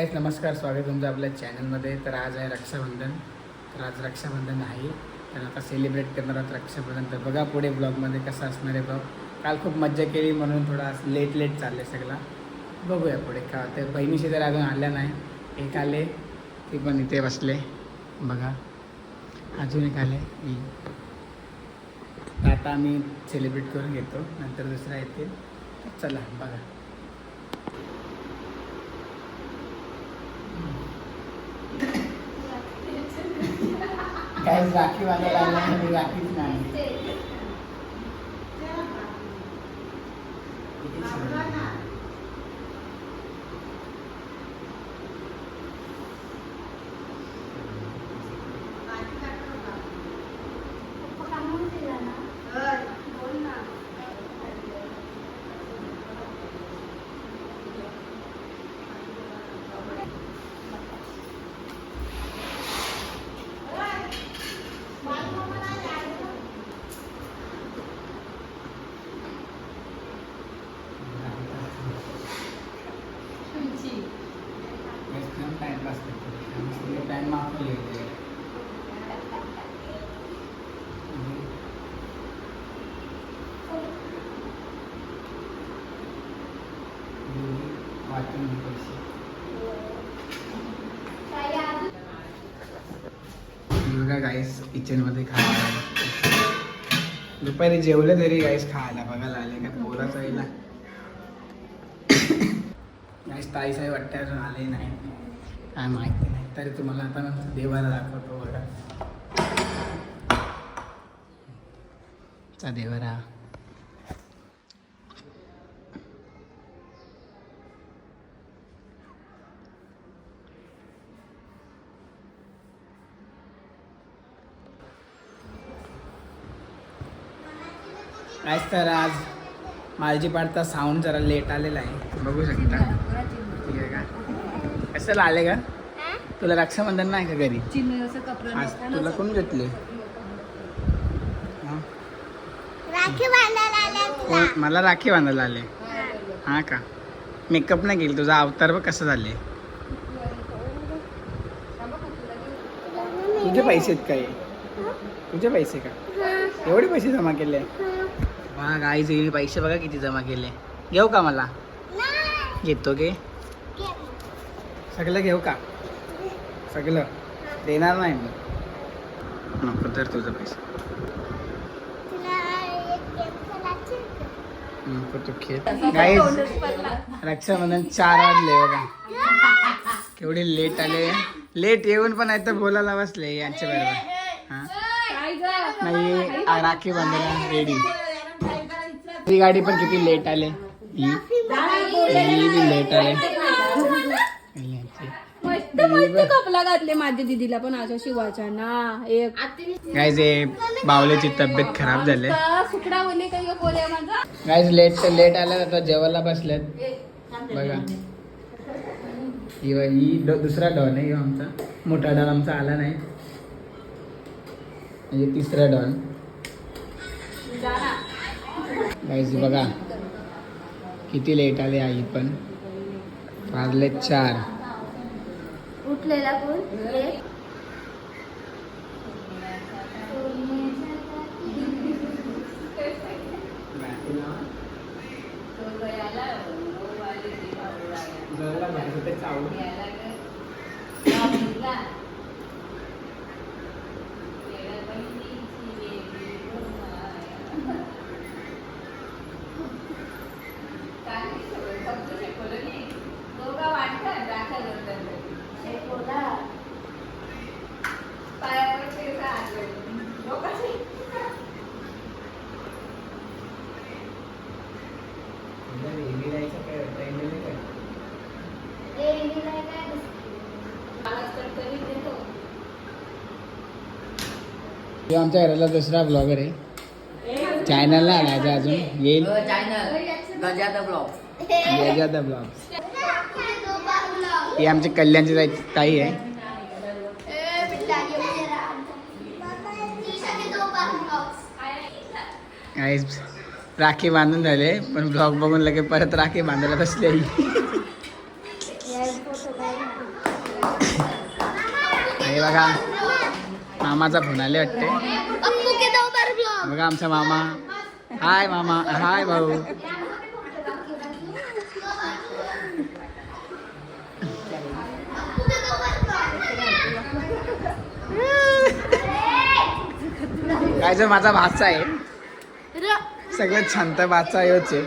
गाईस नमस्कार, स्वागत तुमचं आपल्या चॅनलमध्ये. तर आज आहे रक्षाबंधन. तर आज रक्षाबंधन आहे, तर आता सेलिब्रेट करणार आहोत रक्षाबंधन. तर बघा पुढे ब्लॉगमध्ये कसं असणार आहे ब्लॉग. काल खूप मज्जा केली म्हणून थोडा लेट चाललं आहे सगळा. बघूया पुढे का. तर बहिणीशी तर अजून आल्या नाही. एक आले, ती पण इथे बसले बघा. अजून एक आले. आता आम्ही सेलिब्रेट करून घेतो, नंतर दुसरा येतील. चला बघा. काय राखी बांधायला आला, राखीच नाही. बघा गाईस, किचनमध्ये खायला दुपारी जेवलं तरी गाईस खायला बघायला आले का पोराचं आईला. गाईस ताई साहेब वाटतं अजून आले नाही, काय माहिती नाही. तरी तुम्हाला आता नंतर देवाला दाखवतो बघा. चा देवारा आज तर आज माझी पाडता साऊंड जरा लेट आलेला आहे, बघू शकता. ठीक आहे का, कशाला आले का? तुला रक्षाबंधन नाही का घरी? आज तुला कोण घेतले? मला राखी बांधायला आले. हा का? मेकअप नाही केली, तुझा अवतार बघ कसं झाले. तुझे पैसे आहेत काय? तुझे पैसे का? एवढे पैसे जमा केले? हा गाईचे पैसे बघा किती जमा केले. घेऊ का? मला घेतो गे सगळं घेऊ का? सगळं देणार नाही मी. नको तर तुझं पैसे नको तू खेळ. गाईज रक्षाबंधन 4 वाजले बघा. केवढे लेट आले. लेट येऊन पण आहे तर बोलायला बसले यांच्या बरोबर. हा नाही, राखी बांधायला रेडी. ही गाडी पण किती लेट आले. ही बी लेट आले. कपला घातले माझ्या दीदीला पण अशा शिवाच्या ना. एक गाईज बावल्याची तब्येत खराब झाली. गाईज लेट आल्या, आता जेवायला बसल्यात बघा. ही दुसरा डॉन आहे, आमचा मोठा डॉन आमचा आला नाही, म्हणजे तिसरा डॉन. गाईज बघा किती लेट आले. आई पण वाजले 4. उठलेला कोण? आमच्या घराला दुसरा ब्लॉगर आहे, चॅनलला आला अजून येईल. गजादा ब्लॉग. ही आमची कल्याणची ताई आहे. राखी बांधून झाले, पण ब्लॉग बघून लगे परत राखी बांधायला बसले. हे बघा मामाचा फोन आले वाटते. बघा आमचा मामा. हाय मामा. हाय भाऊ. काय जो माझा भाचा आहे. सगळ्यात शांत भाचा योच आहे.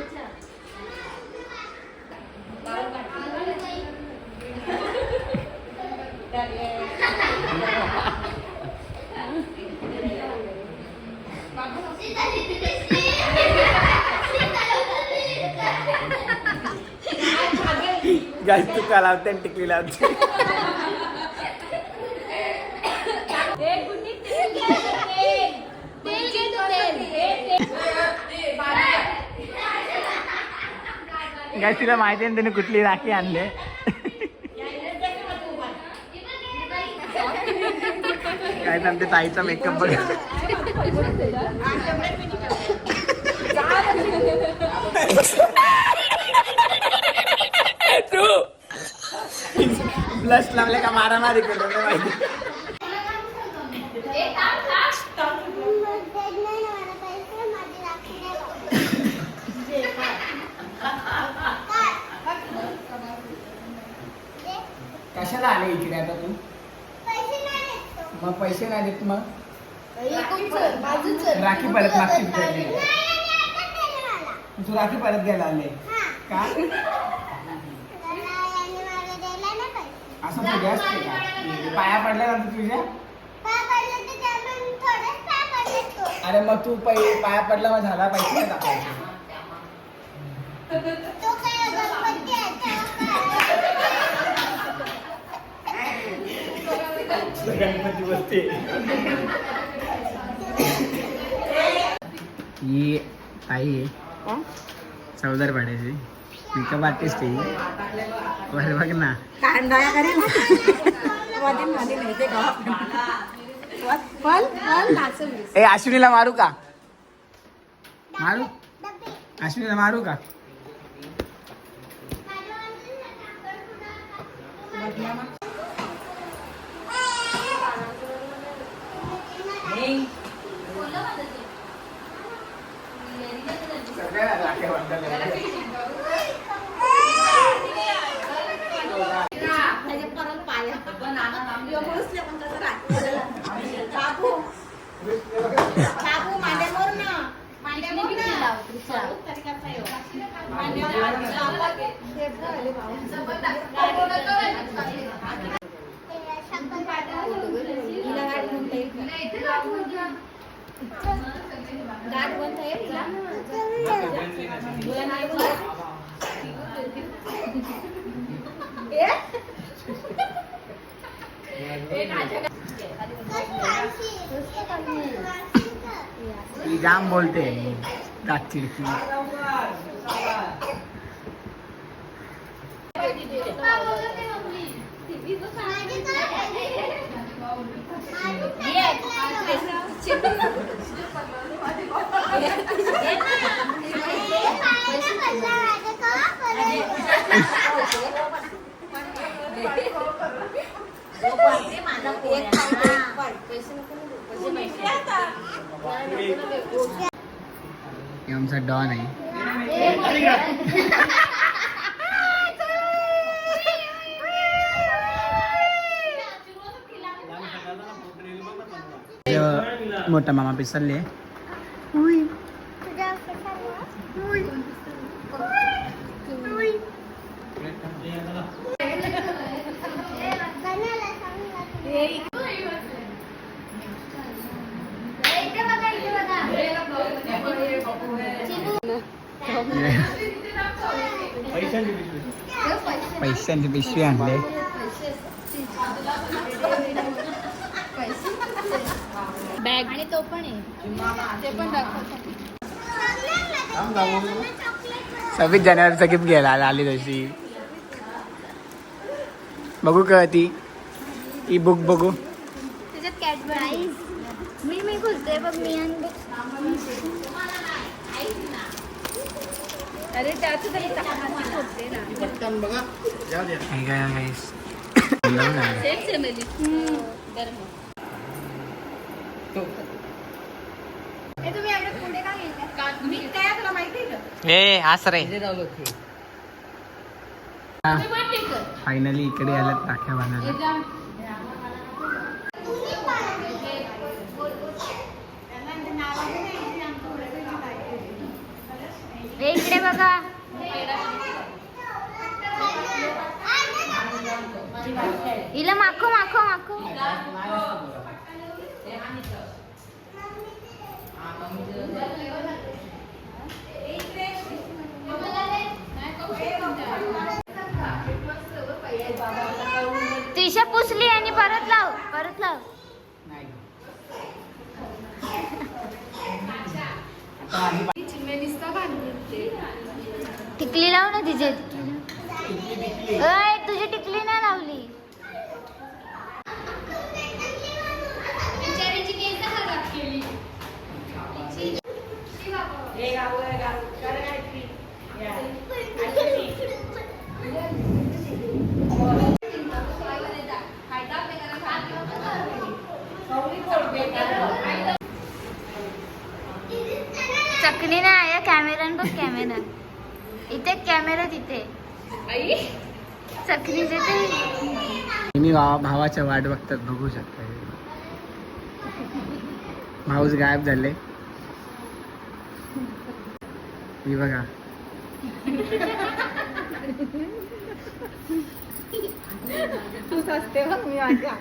गाईस तू का लावते टिकली लावते. गाईस तिला माहिती आहे त्याने कुठली राखी आणले. काय आमच्या ताईचा मेकअप बघ. ब्लश लावले का मारामारी केलं नाही माहिती. कशाला आले इकडे आता तू. मग पैसे नाही देत मग राखी परत मागची. तू राखी परत घ्यायला आले का. असं तुझ्या असते का. पाया पडल्यानंतर तुझ्या. अरे मग तू पाया पडला मग झाला पैसे नाही टाकायचे. गणपती बसते. ही ताई आहे चौदार पाड्याची मेकअप आर्टिस्ट आहे. बरं बघ ना. ए अश्विनीला मारू का. मारू अश्विनीला मारू का. जाम बोलते दात चिडकी. आमचा डॉन आहे. मोठा मामा पिसरले. पैशांची पिशवी आणले. बॅग आणि तो पण आहे. ते पण दाखवतो. 26 जानेवारीचा गिफ्ट घ्यायला आली तशी. बघू का ती ई बुक बघू. त्याच्यात कॅडबरी मी खुलते बघ. मी अरे त्याचं तरी होते ना. पटकन बघा. फायनली इकडे आल्यात राख्या बांधायला. इकडे बघा. इला माखो माखो माखो. तिशा पुसली आणि परत लाव परत लाव. टिकली लाव ना तिचे. तुझी टिकली नाही लावली. चकली नाही आहे. कॅमेरा बघ कॅमेरा. इथे कॅमेरा तिथे. चकली तिथे. मी भावाच्या वाट बघतात बघू शकता. भाऊच गायब झाले. मी बघा तू सस्ते बघ मी माझ्या.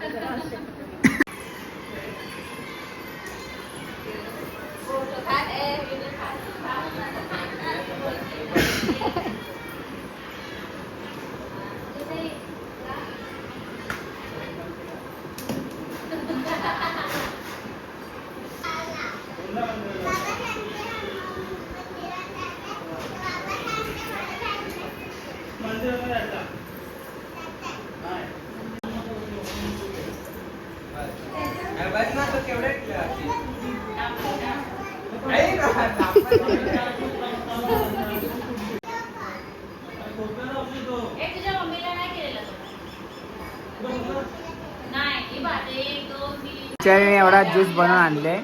एवढा ज्यूस बनवून आणले.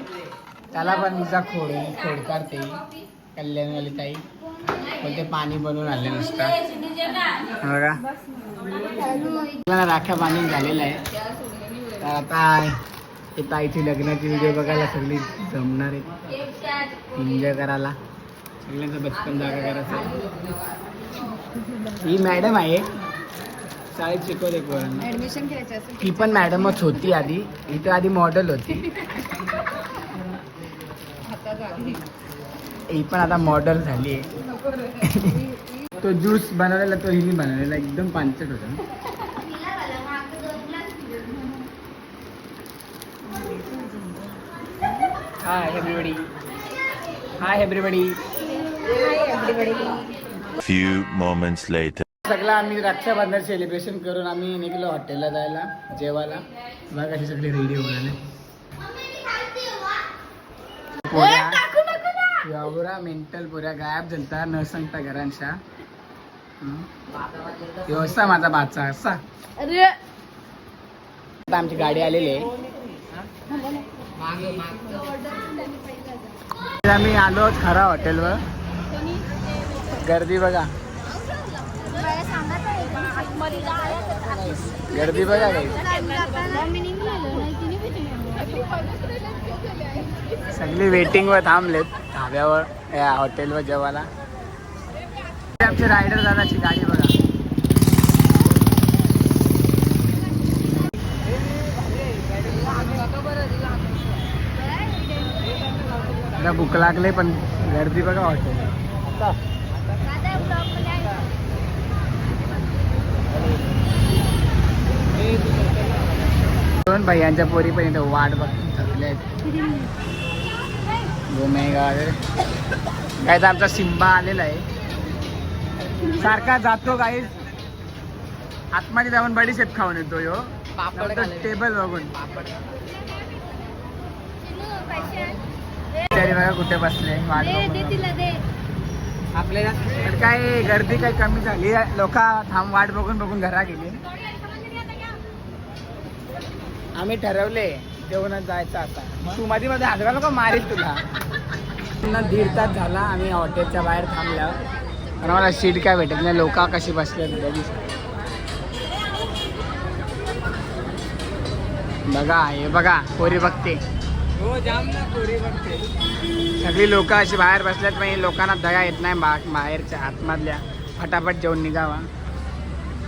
त्याला पण तिचा खोड काढते कल्याणवाली ताई. बोलते पाणी बनवून आणले नुसतं. बघा मला राख्या बांधून झालेला आहे. तर आता ते ताईची लग्नाची व्हिडिओ बघायला सगळी जमणार आहे. एन्जॉय करायला सगळ्यांचं बचपन जागा करायचं. ही मॅडम आहे शाळेत शिकवते पोरांना. ऍडमिशन घ्यायचं असेल ती पण मॅडमच होती आधी. ही तर आधी मॉडेल होती. ही पण आता मॉडेल झाली आहे. तो ज्यूस बनवलेला तो हिने बनवलेला एकदम पांचट होता. Hi everybody. Hi everybody. Few moments later. सगळं आम्ही रक्षाबंधन सेलिब्रेशन करून आम्ही निघलो हॉटेलला जायला जेवायला. बघा अशी सगळी रेडी होऊन एवढा मेंटल पुऱ्या गायब झालता न सांगता घरांच्या. असा माझा बाचा असा. आता आमची गाडी आलेली आहे. आम्ही आलो खरा हॉटेलवर. गर्दी बघा. गर्दी बघा काही. सगळी वेटिंग वर थांबलेत धाब्यावर या हॉटेलवर जेवायला. आमचे रायडर दादाची गाडी बघा. भूक लागले पण गर्दी बघा हॉटेल. दोन भैयांच्या पोरी पण इथं वाट बघून थकले आहेत. गोमेगा काय तर आमचा सिंबा आलेला आहे. सारखा जातो गाईज आतमध्ये जाऊन बडीशेप खाऊन येतो यो. टेबल बघून बघा कुठे बसले वाट आपल्याला. काय गर्दी काही कमी झाली. लोक थांब वाट बघून बघून घरा गेली. आम्ही ठरवले जेवणात जायचं आता. तू मध्ये मध्ये हातगा नको मारील तुला. पुन्हा 1.5 तास झाला आम्ही हॉटेलच्या बाहेर थांबल्यावर. पण मला सीट काय भेटत नाही. लोक कशी बसले बघा. हे बघा पोरी बघते. हो जाम ना पोरी बघते. सगळी लोक अशी बाहेर बसल्यात. पण लोकांना दया येत नाही बाहेरच्या आतमधल्या. फटाफट जेवून निघावा.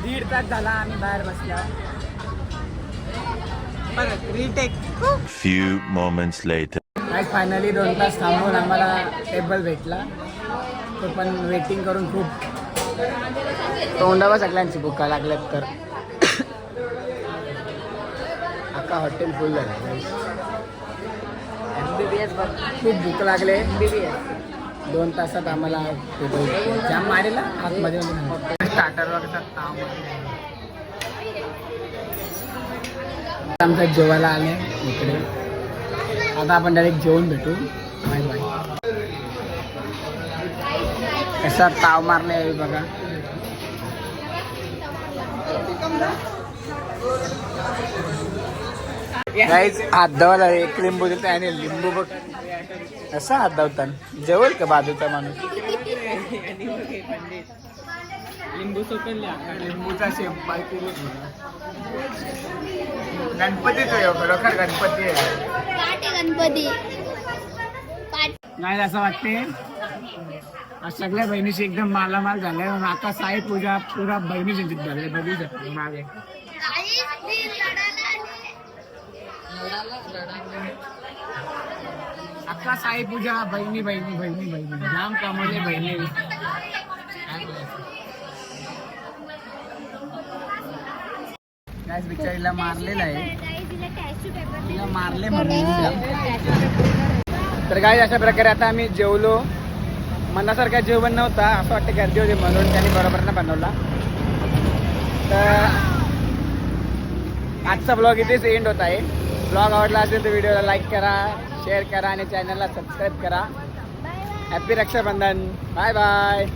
1.5 तास झाला आम्ही बाहेर बसल्यावर. परत रिटेक. Few moments later. आज फायनली 2 तास थांबून आम्हाला टेबल भेटला. तो पण वेटिंग करून खूप तोंडावर सगळ्यांची भुका लागल्यात. तर अख्खा हॉटेल फुल झालं. खूप भूक लागले. 2 तासात आम्हाला टेबल जाम मारेला आतमध्ये. स्टार्टर वगैरे आमच्या जेवायला आले इकडे. आता आपण डायरेक्ट जेवून भेटू. Bye bye. कसा ताव मारणे बघा. गाईज हात धावायला एक लिंबू दिलं आणि लिंबू बघ कसा हात धावतात. जेवल का बाजूचा माणूस. लिंबू लिंबूचा शेप गणपतीच खरोखर गणपती गणपती नाही असं वाटते. आज सगळ्या बहिणीशी एकदम मालामाल झालाय. आता साई पूजा पुरा बहिणीची झाले. बघू शकतो मागे. अख्खा साई पूजा बहिणी बहिणी बहिणी बहिणी जाम कामले बहिणी. काहीच बिचारीला मारलेलं आहे. तिला मारले म्हणून. तर काय अशा प्रकारे आता आम्ही जेवलो. मनासारखा जेवण नव्हता. असं वाटतं गर्दी होती म्हणून त्यांनी बरोबर ना बनवला. तर आजचा ब्लॉग इथेच एंड होत आहे. ब्लॉग आवडला असेल तर व्हिडिओला लाईक करा, शेअर करा आणि चॅनलला सबस्क्राईब करा. हॅपी रक्षाबंधन. Bye bye.